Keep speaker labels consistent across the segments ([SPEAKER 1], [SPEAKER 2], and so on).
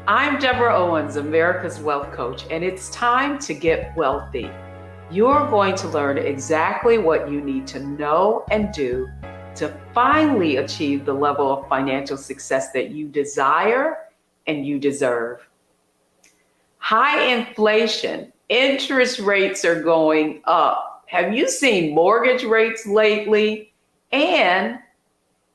[SPEAKER 1] I'm Deborah Owens, America's Wealth Coach, and it's time to get wealthy. You're going to learn exactly what you need to know and do to finally achieve the level of financial success that you desire and you deserve. High inflation, interest rates are going up. Have you seen mortgage rates lately? And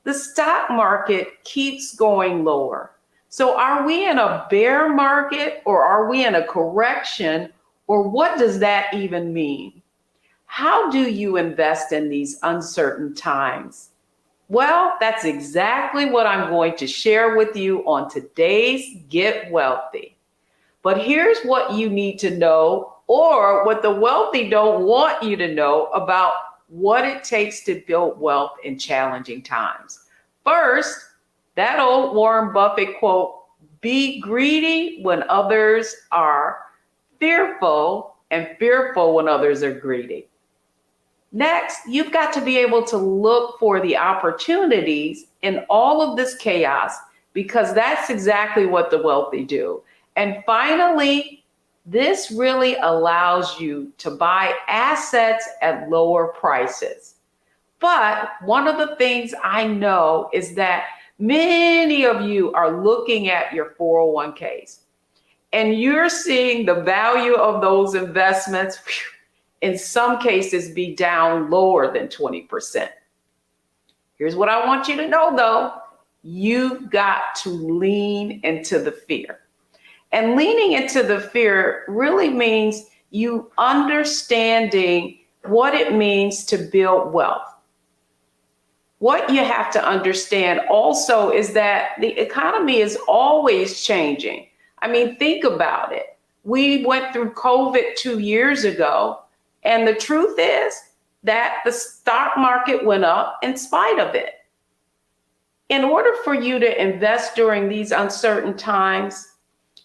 [SPEAKER 1] the stock market keeps going lower. So are we in a bear market or are we in a correction, or what does that even mean? How do you invest in these uncertain times? Well, that's exactly what I'm going to share with you on today's Get Wealthy. But here's what you need to know, or what the wealthy don't want you to know about what it takes to build wealth in challenging times. First, that old Warren Buffett quote, be greedy when others are fearful and fearful when others are greedy. Next, you've got to be able to look for the opportunities in all of this chaos, because that's exactly what the wealthy do. And finally, this really allows you to buy assets at lower prices. But one of the things I know is that many of you are looking at your 401ks and you're seeing the value of those investments, in some cases, be down lower than 20%. Here's what I want you to know, though. You've got to lean into the fear. And leaning into the fear really means you understanding what it means to build wealth. What you have to understand also is that the economy is always changing. I mean, think about it. We went through COVID 2 years ago, and the truth is that the stock market went up in spite of it. In order for you to invest during these uncertain times,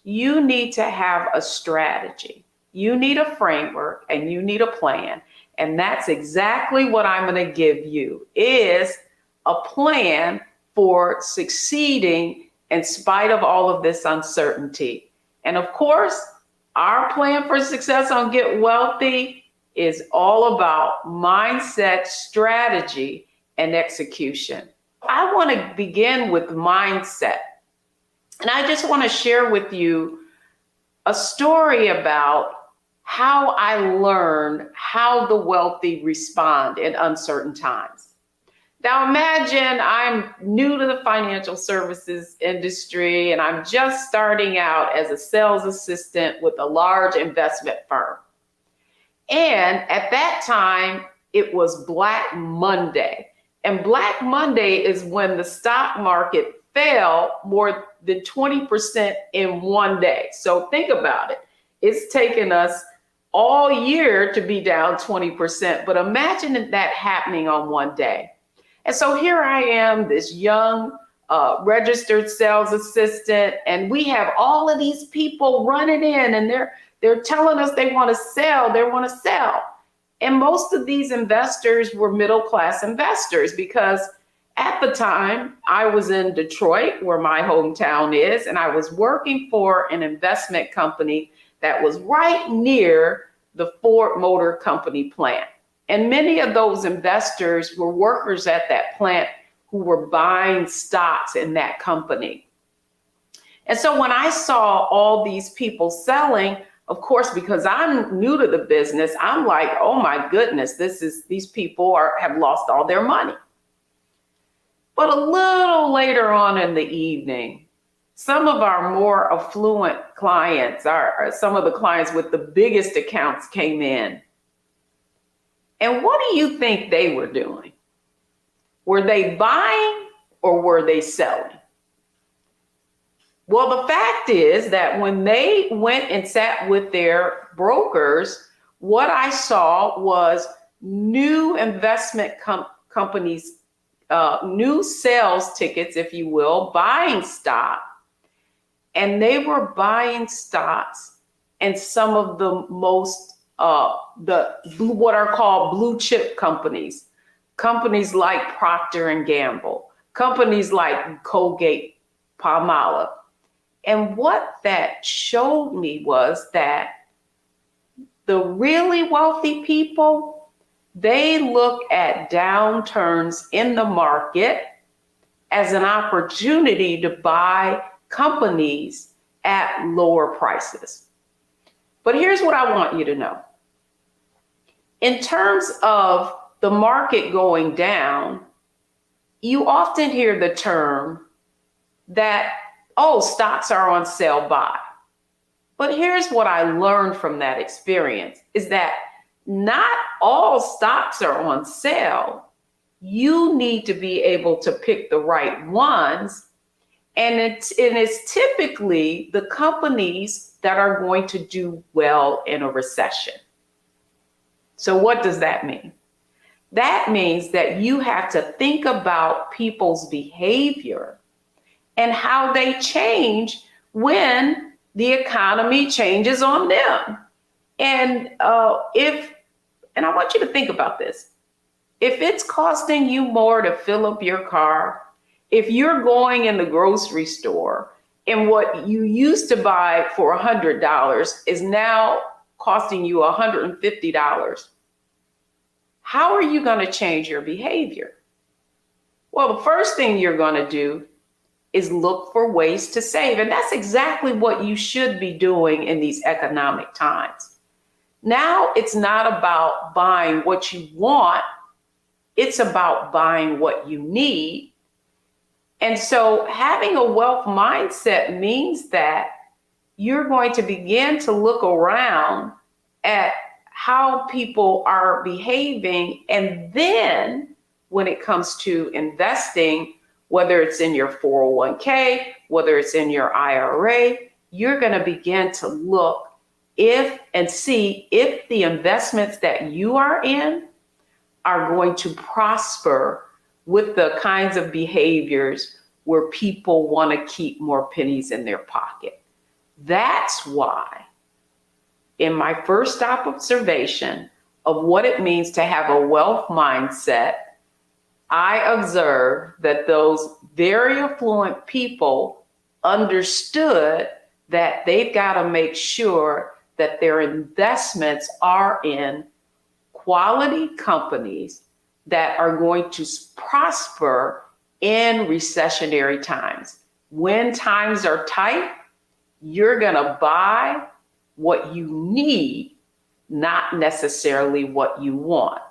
[SPEAKER 1] you need to have a strategy. You need a framework and you need a plan. And that's exactly what I'm going to give you, is a plan for succeeding in spite of all of this uncertainty. And of course, our plan for success on Get Wealthy is all about mindset, strategy, and execution. I want to begin with mindset. And I just want to share with you a story about how I learned how the wealthy respond in uncertain times. Now imagine I'm new to the financial services industry and I'm just starting out as a sales assistant with a large investment firm. And at that time, it was Black Monday. And Black Monday is when the stock market fell more than 20% in one day. So think about it. It's taken us all year to be down 20%, but imagine that happening on one day. And so here I am, this young registered sales assistant, and we have all of these people running in, and they're telling us they want to sell. And most of these investors were middle-class investors, because at the time I was in Detroit, where my hometown is, and I was working for an investment company that was right near the Ford Motor Company plant. And many of those investors were workers at that plant who were buying stocks in that company. And so when I saw all these people selling, of course, because I'm new to the business, I'm like, oh my goodness, these people have lost all their money. But a little later on in the evening, some of our more affluent clients, some of the clients with the biggest accounts, came in. And what do you think they were doing? Were they buying or were they selling? Well, the fact is that when they went and sat with their brokers, what I saw was new investment companies, new sales tickets, if you will, buying stock. And they were buying stocks in some of the most, what are called blue chip companies like Procter and Gamble, companies like Colgate, Palmolive. And what that showed me was that the really wealthy people, they look at downturns in the market as an opportunity to buy companies at lower prices. But here's what I want you to know. In terms of the market going down, you often hear the term that, oh, stocks are on sale, buy. But here's what I learned from that experience is that not all stocks are on sale. You need to be able to pick the right ones. And it's typically the companies that are going to do well in a recession. So what does that mean? That means that you have to think about people's behavior and how they change when the economy changes on them. And and I want you to think about this. If it's costing you more to fill up your car, if you're going in the grocery store and what you used to buy for $100 is now costing you $150, how are you going to change your behavior? Well, the first thing you're going to do is look for ways to save. And that's exactly what you should be doing in these economic times. Now it's not about buying what you want. It's about buying what you need. And so having a wealth mindset means that you're going to begin to look around at how people are behaving. And then when it comes to investing, whether it's in your 401k, whether it's in your IRA, you're going to begin to look and see if the investments that you are in are going to prosper with the kinds of behaviors where people want to keep more pennies in their pocket. That's why, in my first observation of what it means to have a wealth mindset, I observed that those very affluent people understood that they've got to make sure that their investments are in quality companies that are going to prosper in recessionary times. When times are tight, you're going to buy what you need, not necessarily what you want.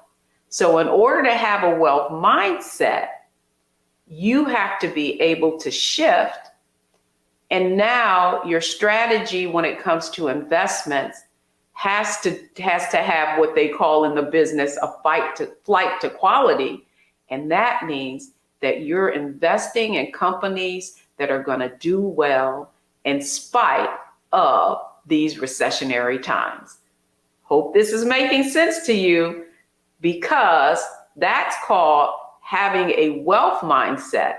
[SPEAKER 1] So in order to have a wealth mindset, you have to be able to shift. And now your strategy when it comes to investments has to have what they call in the business a flight to quality. And that means that you're investing in companies that are going to do well in spite of these recessionary times. Hope this is making sense to you, because that's called having a wealth mindset.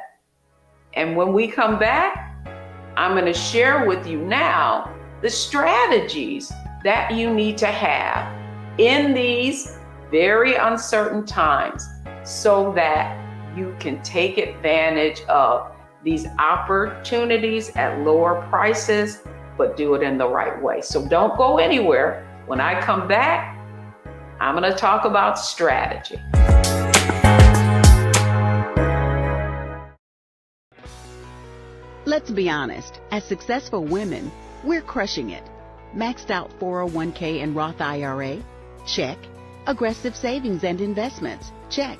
[SPEAKER 1] And when we come back, I'm going to share with you now the strategies that you need to have in these very uncertain times so that you can take advantage of these opportunities at lower prices, but do it in the right way. So don't go anywhere. When I come back, I'm going to talk about strategy.
[SPEAKER 2] Let's be honest, as successful women, we're crushing it. Maxed out 401k and Roth IRA? Check. Aggressive savings and investments? Check.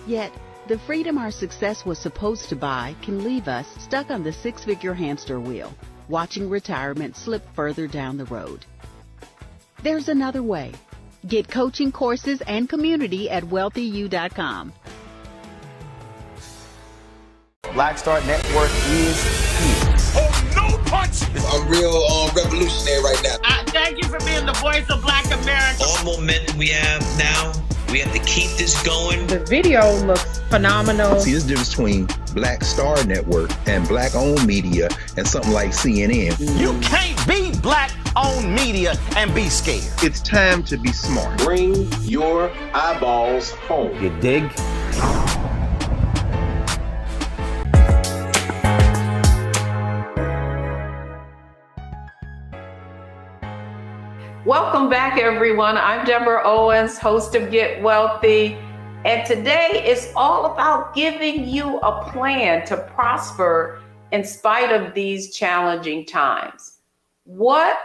[SPEAKER 2] Yet, the freedom our success was supposed to buy can leave us stuck on the six-figure hamster wheel, watching retirement slip further down the road. There's another way. Get coaching courses and community at wealthyu.com.
[SPEAKER 3] Black Star Network is here.
[SPEAKER 4] Oh, no punch!
[SPEAKER 5] I'm real revolutionary right now.
[SPEAKER 4] Thank you for being the voice of Black America.
[SPEAKER 6] All momentum we have now, we have to keep this going.
[SPEAKER 7] The video looks phenomenal.
[SPEAKER 8] See, there's a difference between Black Star Network and black-owned media and something like CNN.
[SPEAKER 4] You can't be black-owned media and be scared.
[SPEAKER 8] It's time to be smart.
[SPEAKER 9] Bring your eyeballs home.
[SPEAKER 3] You dig?
[SPEAKER 1] Welcome back, everyone. I'm Deborah Owens, host of Get Wealthy. And today is all about giving you a plan to prosper in spite of these challenging times. What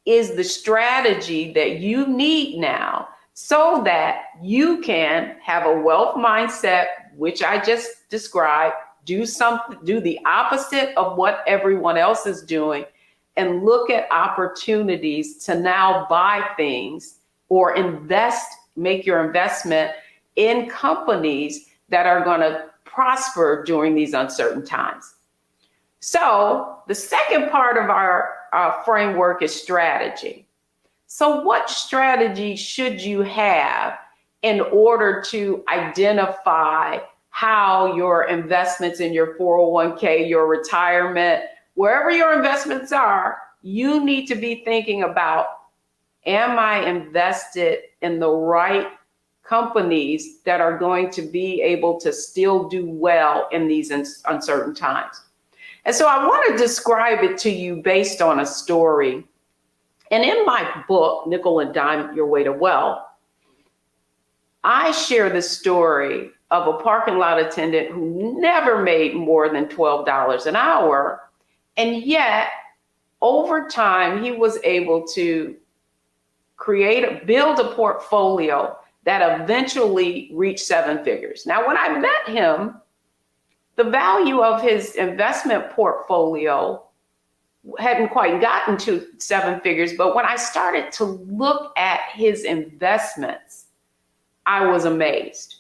[SPEAKER 1] is the strategy that you need now so that you can have a wealth mindset, which I just described, do the opposite of what everyone else is doing, and look at opportunities to now buy things or make your investment in companies that are going to prosper during these uncertain times. So the second part of our framework is strategy. So what strategy should you have in order to identify how your investments in your 401k, your retirement, wherever your investments are, you need to be thinking about, am I invested in the right companies that are going to be able to still do well in these uncertain times? And so I want to describe it to you based on a story. And in my book, Nickel and Dime Your Way to Wealth, I share the story of a parking lot attendant who never made more than $12 an hour. And yet, over time, he was able to build a portfolio that eventually reached 7 figures. Now, when I met him, the value of his investment portfolio hadn't quite gotten to 7 figures, but when I started to look at his investments, I was amazed.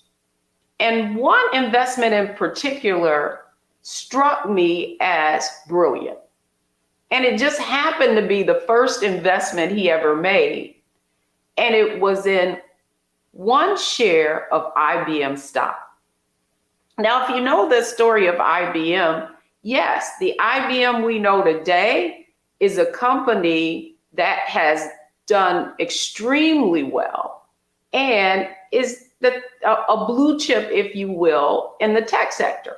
[SPEAKER 1] And one investment in particular struck me as brilliant. And it just happened to be the first investment he ever made. And it was in one share of IBM stock. Now, if you know the story of IBM, yes, the IBM we know today is a company that has done extremely well and is a blue chip, if you will, in the tech sector.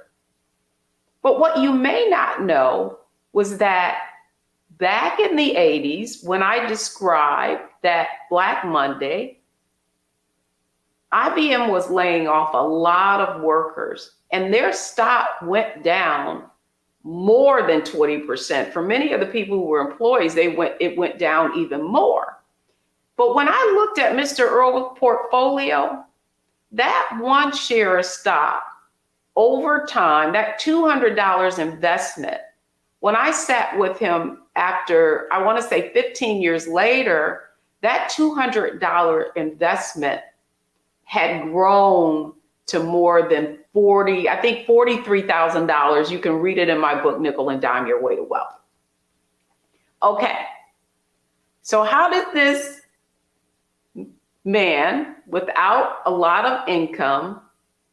[SPEAKER 1] But what you may not know was that back in the 80s, when I described that Black Monday, IBM was laying off a lot of workers and their stock went down more than 20%. For many of the people who were employees, it went down even more. But when I looked at Mr. Earl's portfolio, that one share of stock over time, that $200 investment, when I sat with him after, I want to say 15 years later, that $200 investment had grown to more than $43,000. You can read it in my book, Nickel and Dime Your Way to Wealth. Okay, so how did this man without a lot of income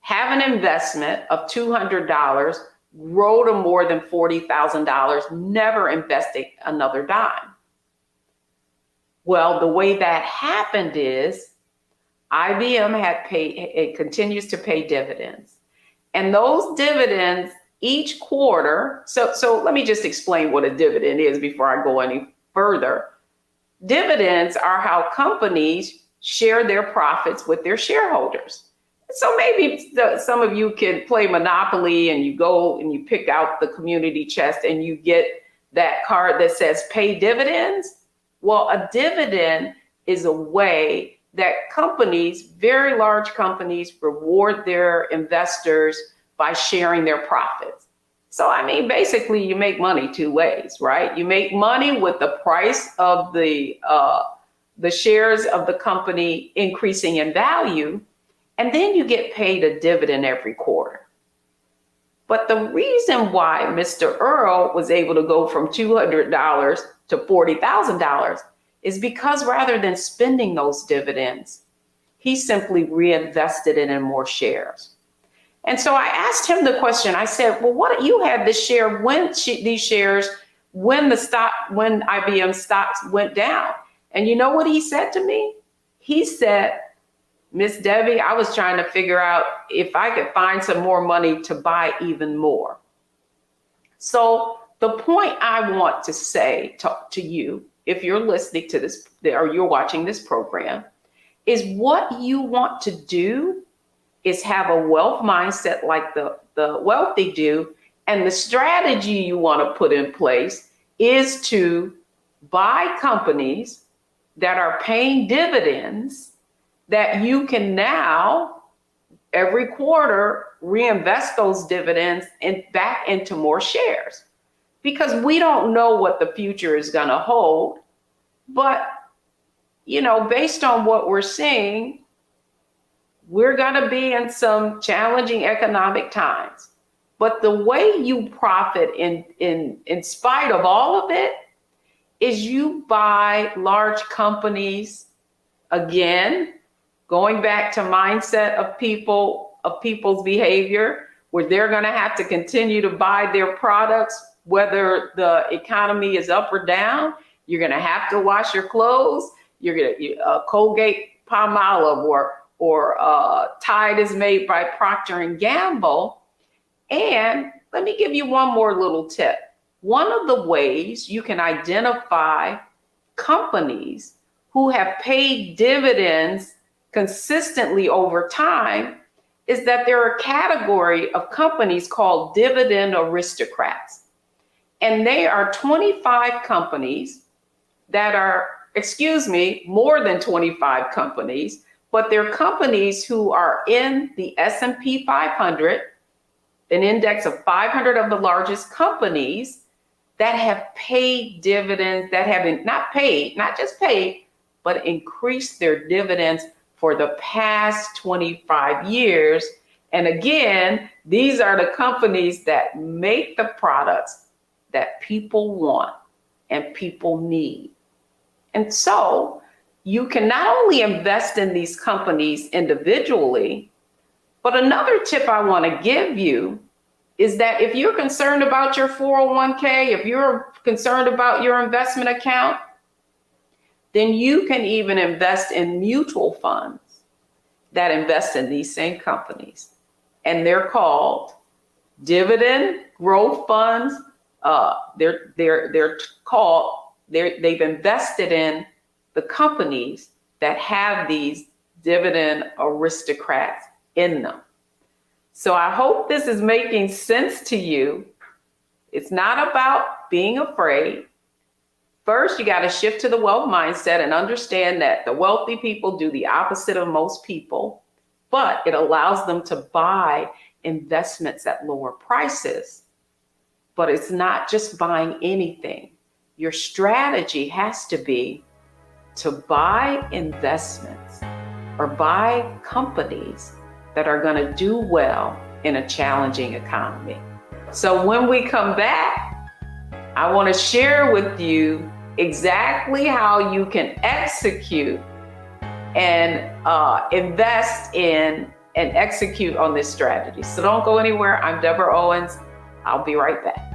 [SPEAKER 1] have an investment of $200, grow to more than $40,000, never investing another dime? Well, the way that happened is IBM it continues to pay dividends. And those dividends each quarter, so let me just explain what a dividend is before I go any further. Dividends are how companies share their profits with their shareholders. So maybe some of you can play Monopoly and you go and you pick out the community chest and you get that card that says pay dividends. Well, a dividend is a way that companies, very large companies, reward their investors by sharing their profits. So, I mean, basically you make money two ways, right? You make money with the price of the shares of the company increasing in value, and then you get paid a dividend every quarter. But the reason why Mr. Earl was able to go from $200 to $40,000 is because rather than spending those dividends, he simply reinvested it in more shares. And so I asked him the question, I said, well, what you had this share when IBM stocks went down? And you know what he said to me? He said, Miss Debbie, I was trying to figure out if I could find some more money to buy even more. So the point I want to say to you if you're listening to this or you're watching this program, is what you want to do is have a wealth mindset like the wealthy do. And the strategy you want to put in place is to buy companies that are paying dividends that you can now every quarter reinvest those dividends back into more shares. Because we don't know what the future is going to hold. But, based on what we're seeing, we're going to be in some challenging economic times. But the way you profit in spite of all of it is you buy large companies, again, going back to mindset of people's behavior, where they're going to have to continue to buy their products, whether the economy is up or down. You're going to have to wash your clothes. You're going to Colgate Palmolive or Tide is made by Procter and Gamble. And let me give you one more little tip. One of the ways you can identify companies who have paid dividends consistently over time is that there are a category of companies called dividend aristocrats. And they are 25 companies that are, more than 25 companies, but they're companies who are in the S&P 500, an index of 500 of the largest companies that have paid dividends, that have not just paid, but increased their dividends for the past 25 years. And again, these are the companies that make the products that people want and people need. And so you can not only invest in these companies individually, but another tip I want to give you is that if you're concerned about your 401k, if you're concerned about your investment account, then you can even invest in mutual funds that invest in these same companies. And they're called dividend growth funds. They've invested in the companies that have these dividend aristocrats in them. So I hope this is making sense to you. It's not about being afraid. First, you got to shift to the wealth mindset and understand that the wealthy people do the opposite of most people, but it allows them to buy investments at lower prices. But it's not just buying anything. Your strategy has to be to buy investments or buy companies that are going to do well in a challenging economy. So when we come back, I want to share with you exactly how you can execute and invest in and execute on this strategy. So don't go anywhere. I'm Deborah Owens. I'll be right back.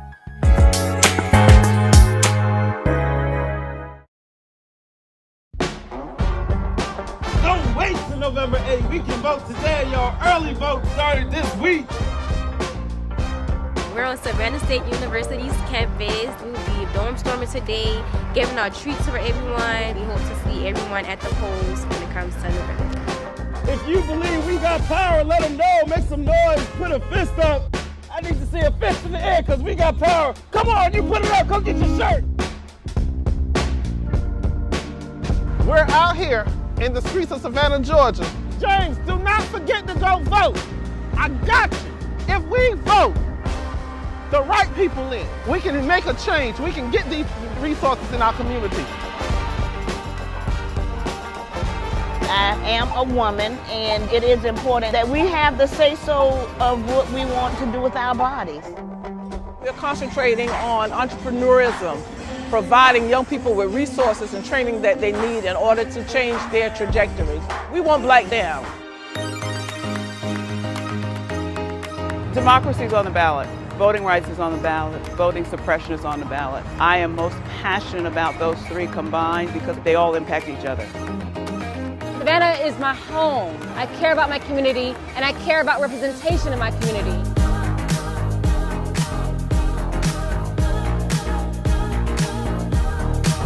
[SPEAKER 10] Don't wait till November 8th. We can vote today, y'all. Early vote started this week.
[SPEAKER 11] We're on Savannah State University's campus. We'll be dorm storming today, giving out treats for everyone. We hope to see everyone at the polls when it comes to November.
[SPEAKER 10] If you believe we got power, let them know. Make some noise. Put a fist up. I need to see a fist in the air because we got power. Come on, you put it up. Come get your shirt. We're out here in the streets of Savannah, Georgia. James, do not forget to go vote. I got you. If we vote the right people in, we can make a change. We can get these resources in our community.
[SPEAKER 12] I am a woman, and it is important that we have the say-so of what we want to do with our bodies.
[SPEAKER 13] We're concentrating on entrepreneurism, providing young people with resources and training that they need in order to change their trajectories. We want Black down. Democracy is on the ballot. Voting rights is on the ballot. Voting suppression is on the ballot. I am most passionate about those three combined because they all impact each other.
[SPEAKER 14] Savannah is my home. I care about my community, and I care about representation in my community.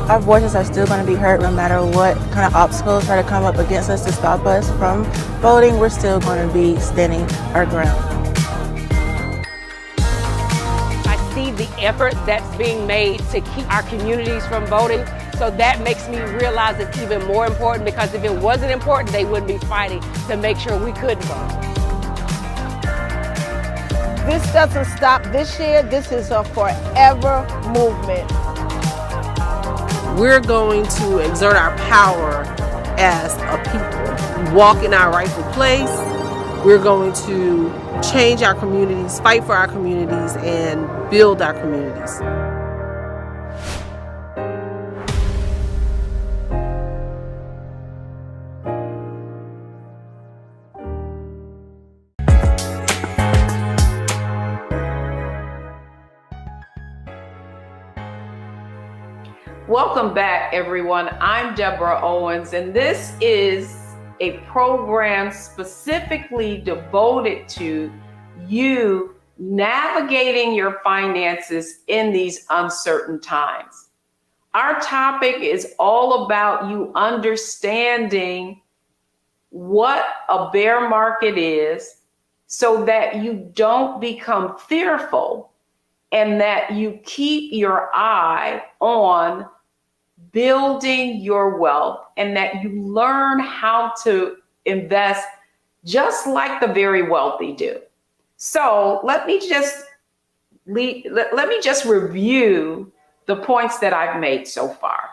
[SPEAKER 15] Our voices are still going to be heard no matter what kind of obstacles try to come up against us to stop us from voting. We're still going to be standing our ground.
[SPEAKER 13] I see the effort that's being made to keep our communities from voting. So that makes me realize it's even more important, because if it wasn't important, they wouldn't be fighting to make sure we couldn't vote.
[SPEAKER 12] This doesn't stop this year. This is a forever movement.
[SPEAKER 13] We're going to exert our power as a people, walk in our rightful place. We're going to change our communities, fight for our communities, and build our communities.
[SPEAKER 1] Welcome back, everyone. I'm Deborah Owens, and this is a program specifically devoted to you navigating your finances in these uncertain times. Our topic is all about you understanding what a bear market is so that you don't become fearful and that you keep your eye on building your wealth and that you learn how to invest just like the very wealthy do. So let me just review the points that I've made so far.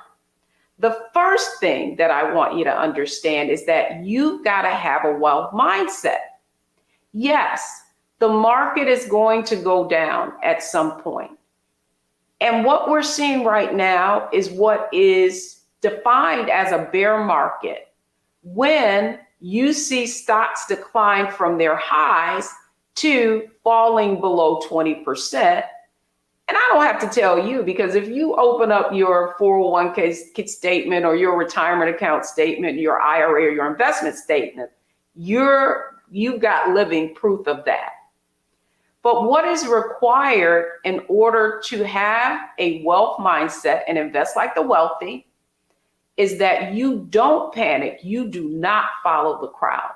[SPEAKER 1] The first thing that I want you to understand is that you've got to have a wealth mindset. Yes, the market is going to go down at some point. And what we're seeing right now is what is defined as a bear market. When you see stocks decline from their highs to falling below 20%. And I don't have to tell you, because if you open up your 401k statement or your retirement account statement, your IRA or your investment statement, you've got living proof of that. But what is required in order to have a wealth mindset and invest like the wealthy is that you don't panic. You do not follow the crowd.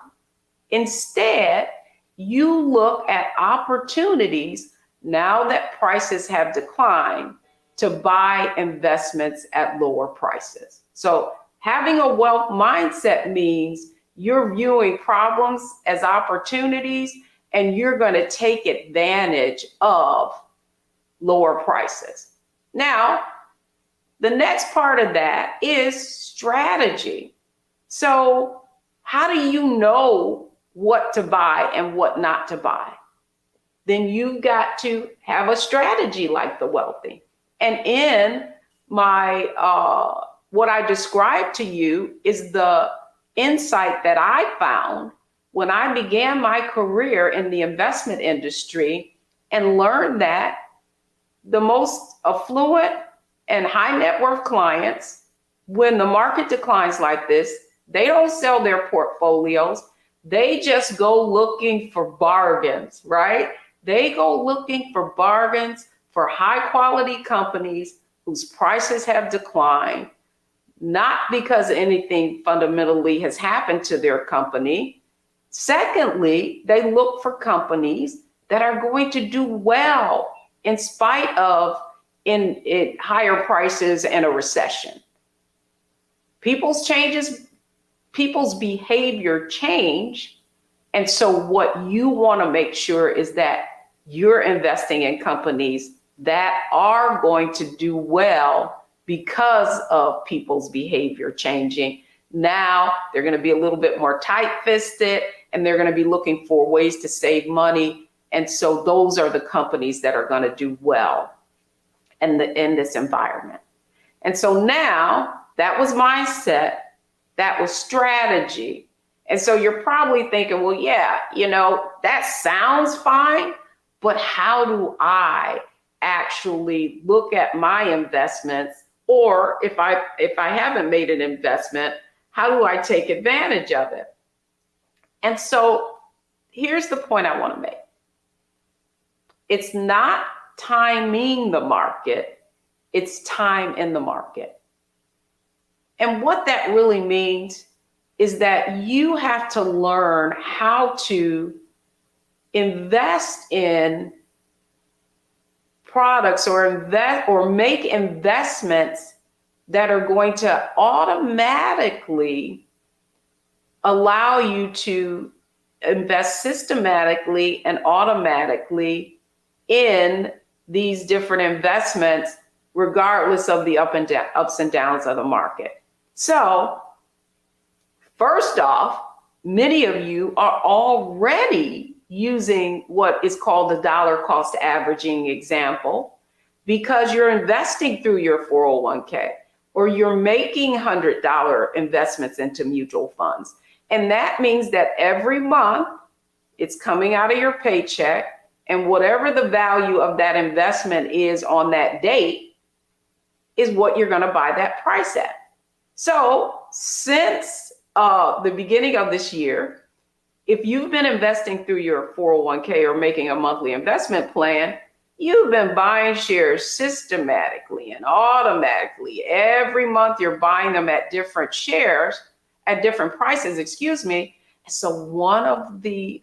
[SPEAKER 1] Instead, you look at opportunities now that prices have declined to buy investments at lower prices. So having a wealth mindset means you're viewing problems as opportunities and you're going to take advantage of lower prices. Now, the next part of that is strategy. So how do you know what to buy and what not to buy? Then you've got to have a strategy like the wealthy. And in my, what I described to you is the insight that I found when I began my career in the investment industry and learned that the most affluent and high net worth clients, when the market declines like this, they don't sell their portfolios. They just go looking for bargains, right? They go looking for bargains for high quality companies whose prices have declined, not because anything fundamentally has happened to their company. Secondly, they look for companies that are going to do well in spite of in higher prices and a recession. People's behavior change. And so what you want to make sure is that you're investing in companies that are going to do well because of people's behavior changing. Now they're going to be a little bit more tight-fisted and they're going to be looking for ways to save money. And so those are the companies that are going to do well in this environment. And so now that was mindset, that was strategy. And so you're probably thinking, well, yeah, that sounds fine, but how do I actually look at my investments? Or if I haven't made an investment, how do I take advantage of it? And so here's the point I want to make. It's not timing the market, it's time in the market. And what that really means is that you have to learn how to invest in products or make investments that are going to automatically allow you to invest systematically and automatically in these different investments, regardless of the ups and downs of the market. So, first off, many of you are already using what is called the dollar cost averaging example because you're investing through your 401k or you're making $100 investments into mutual funds. And that means that every month it's coming out of your paycheck, and whatever the value of that investment is on that date is what you're going to buy that price at. So since the beginning of this year, if you've been investing through your 401k or making a monthly investment plan, you've been buying shares systematically and automatically. Every month you're buying them at different prices, So one of the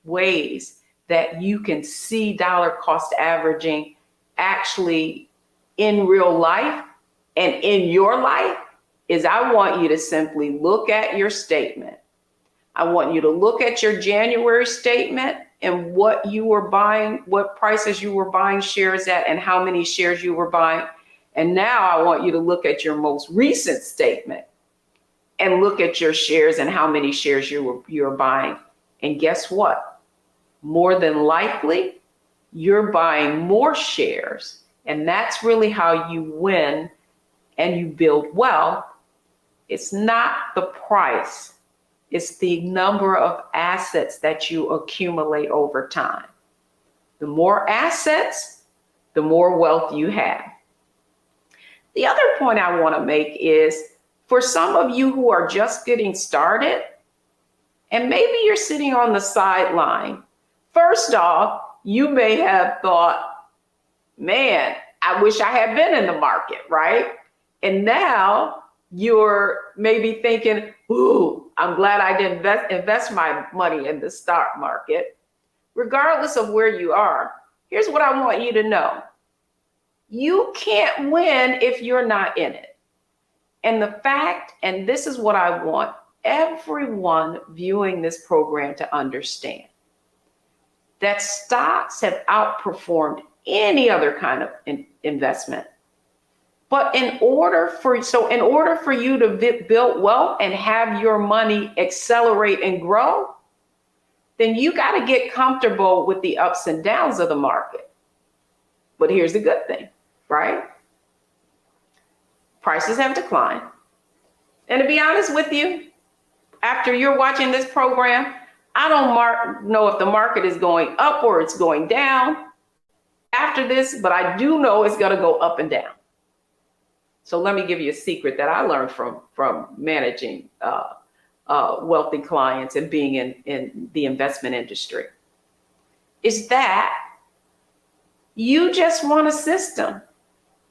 [SPEAKER 1] ways that you can see dollar cost averaging actually in real life and in your life is I want you to simply look at your statement. I want you to look at your January statement and what you were buying, what prices you were buying shares at and how many shares you were buying. And now I want you to look at your most recent statement and look at your shares and how many shares you're buying. And guess what? More than likely, you're buying more shares. And that's really how you win and you build wealth. It's not the price. It's the number of assets that you accumulate over time. The more assets, the more wealth you have. The other point I want to make is for some of you who are just getting started, and maybe you're sitting on the sideline, first off, you may have thought, man, I wish I had been in the market, right? And now you're maybe thinking, ooh, I'm glad I didn't invest my money in the stock market. Regardless of where you are, here's what I want you to know. You can't win if you're not in it. And the fact, and this is what I want everyone viewing this program to understand, that stocks have outperformed any other kind of investment. But in order for you to build wealth and have your money accelerate and grow, then you got to get comfortable with the ups and downs of the market. But here's the good thing, right? Prices have declined. And to be honest with you, after you're watching this program, I don't know if the market is going up or it's going down after this, but I do know it's going to go up and down. So let me give you a secret that I learned from managing wealthy clients and being in the investment industry, is that you just want a system.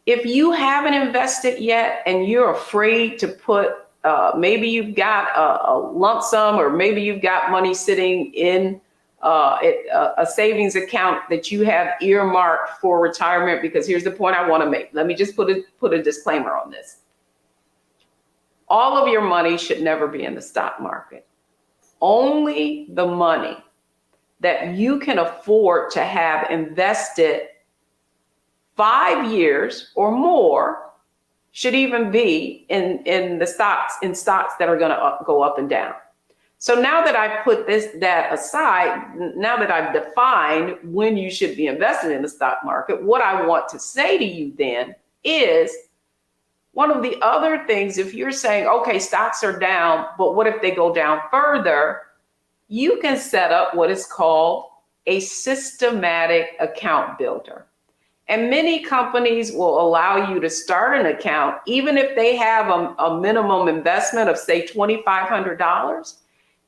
[SPEAKER 1] If you haven't invested yet and you're afraid to put, maybe you've got a lump sum or maybe you've got money sitting in a savings account that you have earmarked for retirement, because here's the point I want to make. Let me just put a disclaimer on this. All of your money should never be in the stock market. Only the money that you can afford to have invested 5 years or more should even be in stocks that are going to go up and down. So now that I've put that aside, now that I've defined when you should be invested in the stock market, what I want to say to you then is one of the other things, if you're saying, okay, stocks are down, but what if they go down further? You can set up what is called a systematic account builder. And many companies will allow you to start an account, even if they have a minimum investment of, say, $2,500.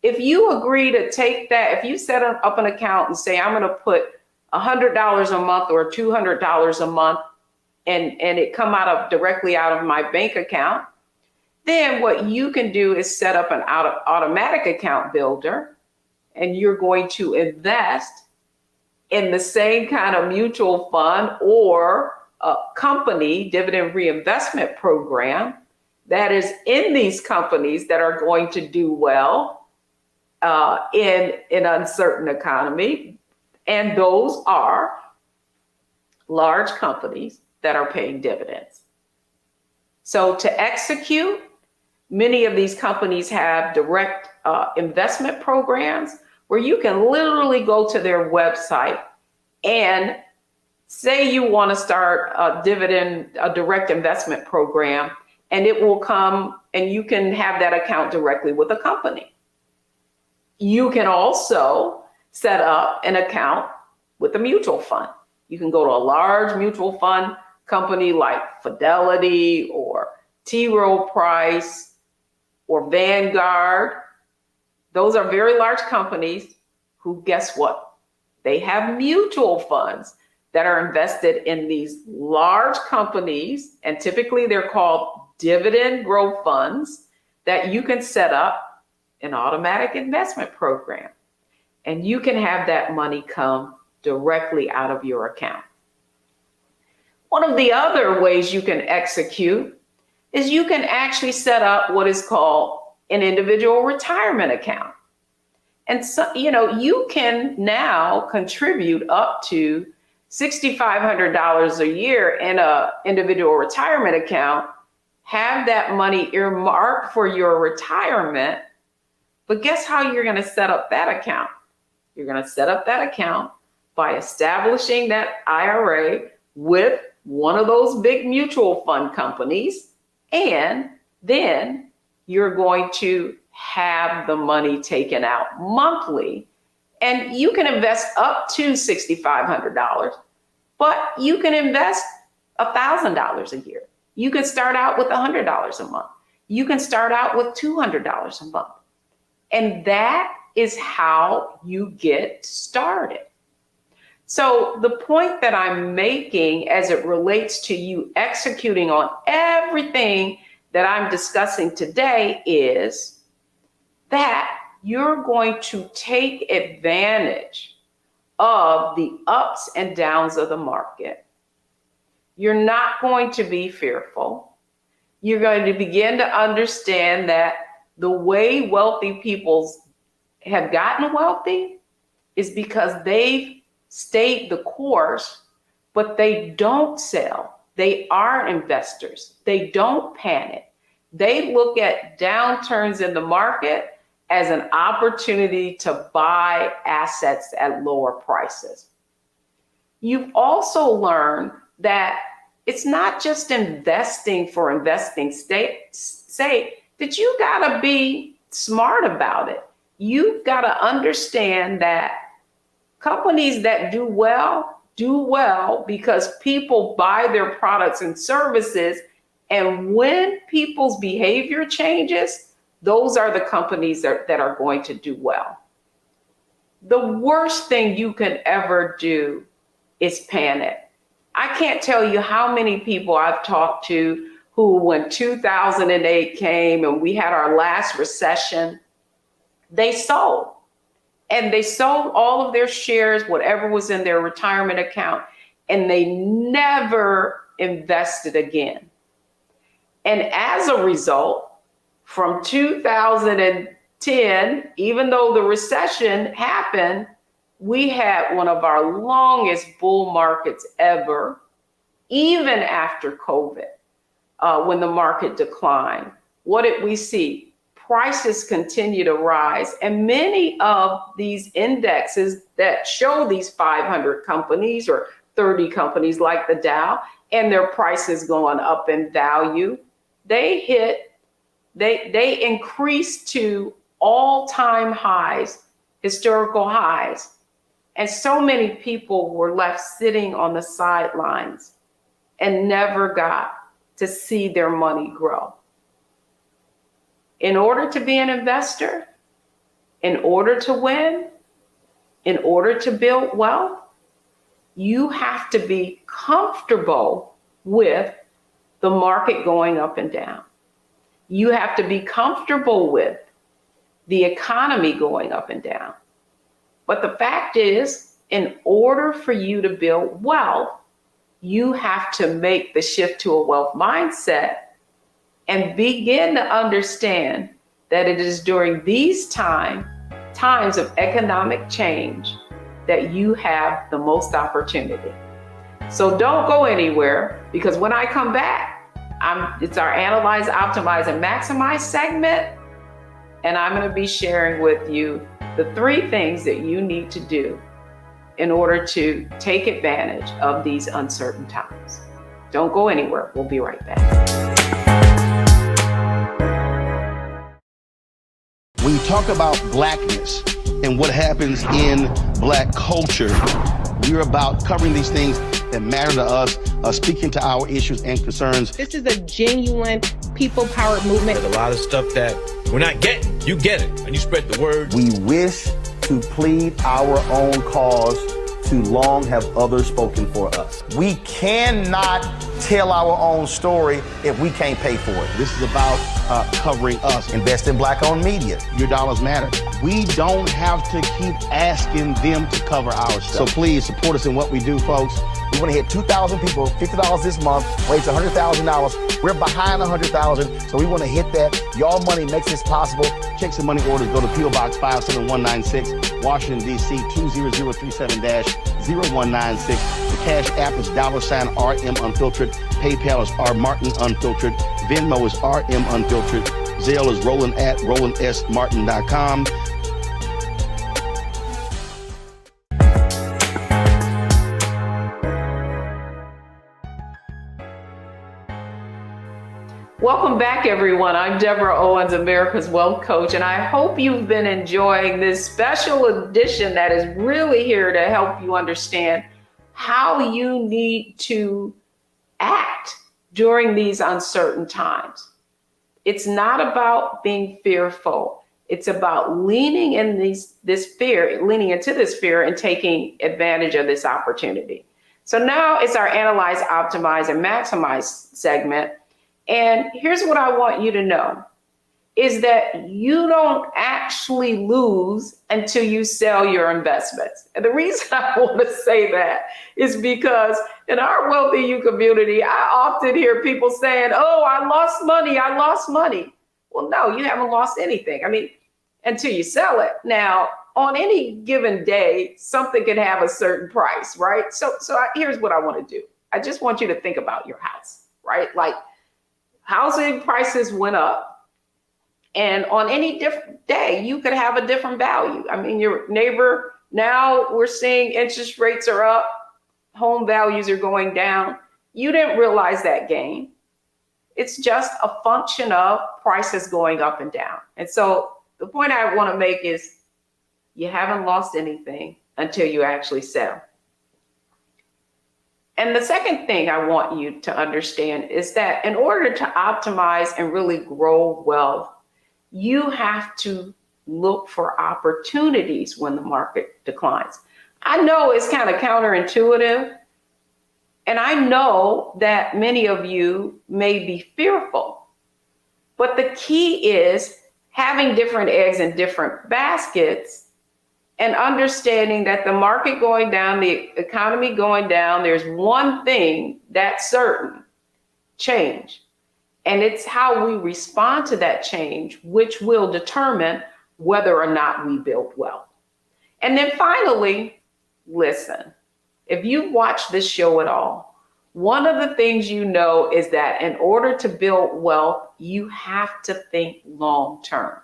[SPEAKER 1] If you agree to take that, if you set up an account and say, I'm going to put $100 a month or $200 a month, and it come directly out of my bank account, Then what you can do is set up an automatic account builder, and you're going to invest in the same kind of mutual fund or a company dividend reinvestment program that is in these companies that are going to do well in an uncertain economy. And those are large companies that are paying dividends. So to execute, many of these companies have direct investment programs where you can literally go to their website and say you want to start a direct investment program, and it will come and you can have that account directly with a company. You can also set up an account with a mutual fund. You can go to a large mutual fund company like Fidelity or T. Rowe Price or Vanguard. Those are very large companies who, guess what? They have mutual funds that are invested in these large companies, and typically they're called dividend growth funds, that you can set up an automatic investment program. And you can have that money come directly out of your account. One of the other ways you can execute is you can actually set up what is called an individual retirement account. And so, you can now contribute up to $6,500 a year in an individual retirement account, have that money earmarked for your retirement. But guess how you're going to set up that account? You're going to set up that account by establishing that IRA with one of those big mutual fund companies, and then you're going to have the money taken out monthly, and you can invest up to $6,500, but you can invest $1,000 a year. You can start out with $100 a month. You can start out with $200 a month. And that is how you get started. So the point that I'm making as it relates to you executing on everything that I'm discussing today is that you're going to take advantage of the ups and downs of the market. You're not going to be fearful. You're going to begin to understand that the way wealthy people have gotten wealthy is because they've stayed the course, but they don't sell. They are investors. They don't panic. They look at downturns in the market as an opportunity to buy assets at lower prices. You've also learned that it's not just investing for investing's sake, that you gotta be smart about it. You've gotta understand that companies that do well because people buy their products and services, and when people's behavior changes, those are the companies that are going to do well. The worst thing you can ever do is panic. I can't tell you how many people I've talked to who, when 2008 came and we had our last recession, they sold. And they sold all of their shares, whatever was in their retirement account, and they never invested again. And as a result, from 2010, even though the recession happened, we had one of our longest bull markets ever, even after COVID, when the market declined. What did we see? Prices continue to rise, and many of these indexes that show these 500 companies or 30 companies like the Dow, and their prices going up in value, they increased to all-time highs, historical highs. And so many people were left sitting on the sidelines and never got to see their money grow. In order to be an investor, in order to win, in order to build wealth, you have to be comfortable with the market going up and down. You have to be comfortable with the economy going up and down. But the fact is, in order for you to build wealth, you have to make the shift to a wealth mindset and begin to understand that it is during these times of economic change that you have the most opportunity. So don't go anywhere, because when I come back, it's our Analyze, Optimize, and Maximize segment, and I'm going to be sharing with you the 3 things that you need to do in order to take advantage of these uncertain times. Don't go anywhere. We'll be right back.
[SPEAKER 4] When you talk about blackness and what happens in black culture, we're about covering these things that matter to us, speaking to our issues and concerns.
[SPEAKER 7] This is a genuine people-powered movement.
[SPEAKER 6] There's a lot of stuff that we're not getting. You get it, and you spread the word.
[SPEAKER 3] We wish to plead our own cause. Too long have others spoken for us.
[SPEAKER 4] We cannot tell our own story if we can't pay for it. This is about covering us.
[SPEAKER 3] Invest in black-owned media.
[SPEAKER 4] Your dollars matter. We don't have to keep asking them to cover our stuff. So please support us in what we do, folks.
[SPEAKER 3] We want to hit 2,000 people, $50 this month, raise $100,000. We're behind 100,000, so we want to hit that. Y'all money makes this possible.
[SPEAKER 4] Checks and money orders go to P.O. Box 57196, Washington, D.C. 20037-0196. The Cash App is $RM Unfiltered. PayPal is R Martin Unfiltered. Venmo is RM Unfiltered. Zelle is Roland@RolandSMartin.com.
[SPEAKER 1] Welcome back, everyone. I'm Deborah Owens, America's Wealth Coach, and I hope you've been enjoying this special edition that is really here to help you understand how you need to act during these uncertain times. It's not about being fearful. It's about leaning into this fear and taking advantage of this opportunity. So now it's our Analyze, Optimize, and Maximize segment. And here's what I want you to know is that you don't actually lose until you sell your investments. And the reason I want to say that is because in our Wealthy You community, I often hear people saying, oh, I lost money. Well, no, you haven't lost anything. I mean, until you sell it. Now, on any given day, something can have a certain price, right? So here's what I want to do. I just want you to think about your house, right? Like, housing prices went up, and on any different day, you could have a different value. I mean, your neighbor, now we're seeing interest rates are up, home values are going down. You didn't realize that gain. It's just a function of prices going up and down. And so the point I want to make is you haven't lost anything until you actually sell. And the second thing I want you to understand is that in order to optimize and really grow wealth, you have to look for opportunities when the market declines. I know it's kind of counterintuitive, and I know that many of you may be fearful, but the key is having different eggs in different baskets and understanding that the market going down, the economy going down, there's one thing that's certain: change. And it's how we respond to that change, which will determine whether or not we build wealth. And then finally, listen, if you've watched this show at all, one of the things you know is that in order to build wealth, you have to think long term.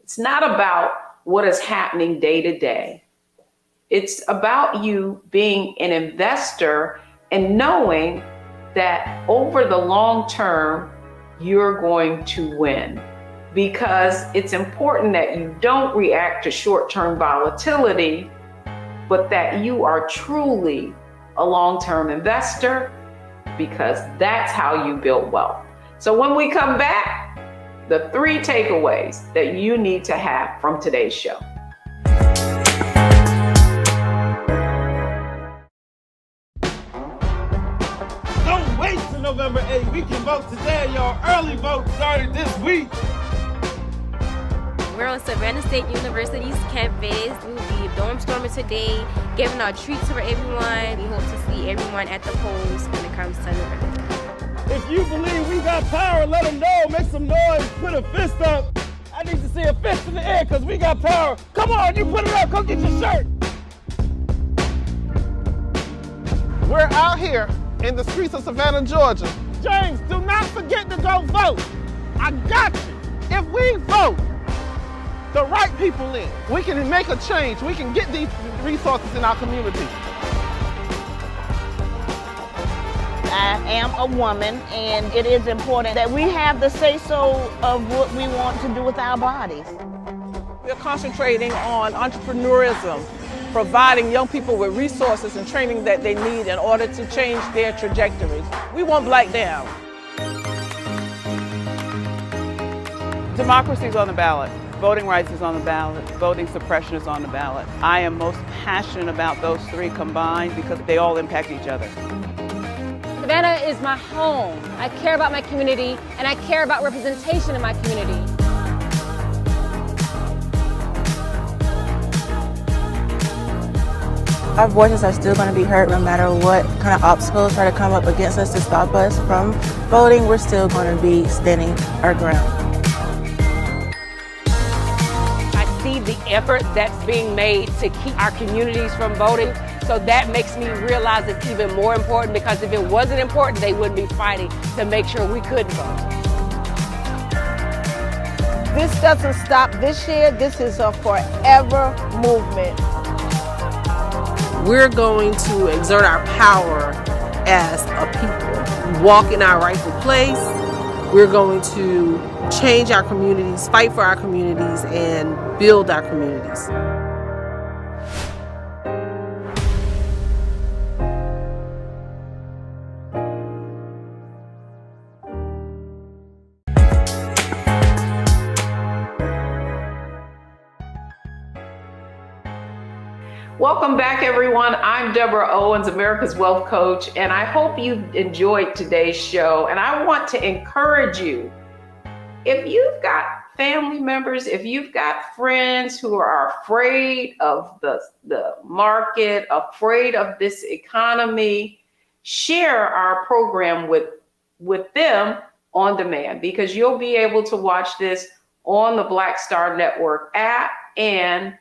[SPEAKER 1] It's not about what is happening day to day. It's about you being an investor and knowing that over the long term, you're going to win, because it's important that you don't react to short-term volatility, but that you are truly a long-term investor, because that's how you build wealth. So when we come back, the 3 takeaways that you need to have from today's show.
[SPEAKER 10] Don't wait to know November 8th. We can vote today, y'all. Early vote started this week.
[SPEAKER 11] We're on Savannah State University's campus. We will be dorm storming today, giving out treats for everyone. We hope to see everyone at the polls when it comes to November.
[SPEAKER 10] If you believe we got power, let them know. Make some noise. Put a fist up. I need to see a fist in the air because we got power. Come on, you put it up. Come get your shirt. We're out here in the streets of Savannah, Georgia. James, do not forget to go vote. I got you. If we vote the right people in, we can make a change. We can get these resources in our community.
[SPEAKER 12] I am a woman, and it is important that we have the say-so of what we want to do with our bodies.
[SPEAKER 16] We're concentrating on entrepreneurism, providing young people with resources and training that they need in order to change their trajectories. We want Black down. Democracy is on the ballot. Voting rights is on the ballot. Voting suppression is on the ballot. I am most passionate about those three combined because they all impact each other.
[SPEAKER 14] Savannah is my home. I care about my community, and I care about representation in my community.
[SPEAKER 15] Our voices are still going to be heard no matter what kind of obstacles try to come up against us to stop us from voting. We're still going to be standing our ground.
[SPEAKER 17] I see the effort that's being made to keep our communities from voting. So that makes me realize it's even more important, because if it wasn't important, they wouldn't be fighting to make sure we couldn't vote.
[SPEAKER 7] This doesn't stop this year. This is a forever movement.
[SPEAKER 13] We're going to exert our power as a people, walk in our rightful place. We're going to change our communities, fight for our communities, and build our communities.
[SPEAKER 1] Welcome back, everyone. I'm Deborah Owens, America's Wealth Coach, and I hope you enjoyed today's show. And I want to encourage you, if you've got family members, if you've got friends who are afraid of the market, afraid of this economy, share our program with them on demand, because you'll be able to watch this on the Black Star Network app and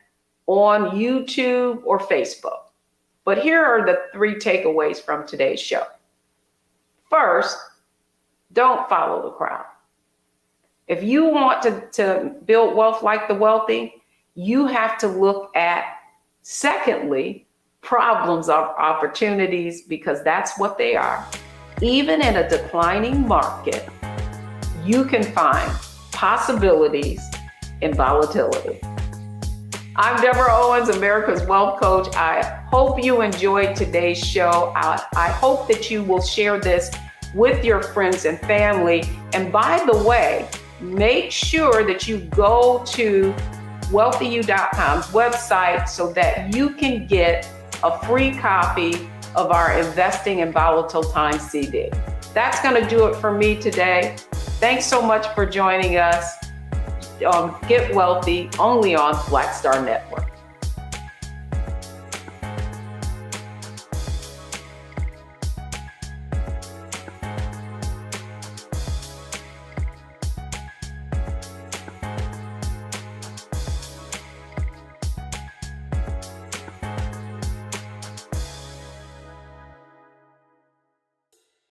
[SPEAKER 1] on YouTube or Facebook. But here are the 3 takeaways from today's show. First, don't follow the crowd. If you want to build wealth like the wealthy, you have to look at, secondly, problems or opportunities, because that's what they are. Even in a declining market, you can find possibilities in volatility. I'm Deborah Owens, America's Wealth Coach. I hope you enjoyed today's show. I hope that you will share this with your friends and family. And by the way, make sure that you go to wealthyu.com's website so that you can get a free copy of our Investing in Volatile Times CD. That's going to do it for me today. Thanks so much for joining us on Get Wealthy, only on Black Star Network.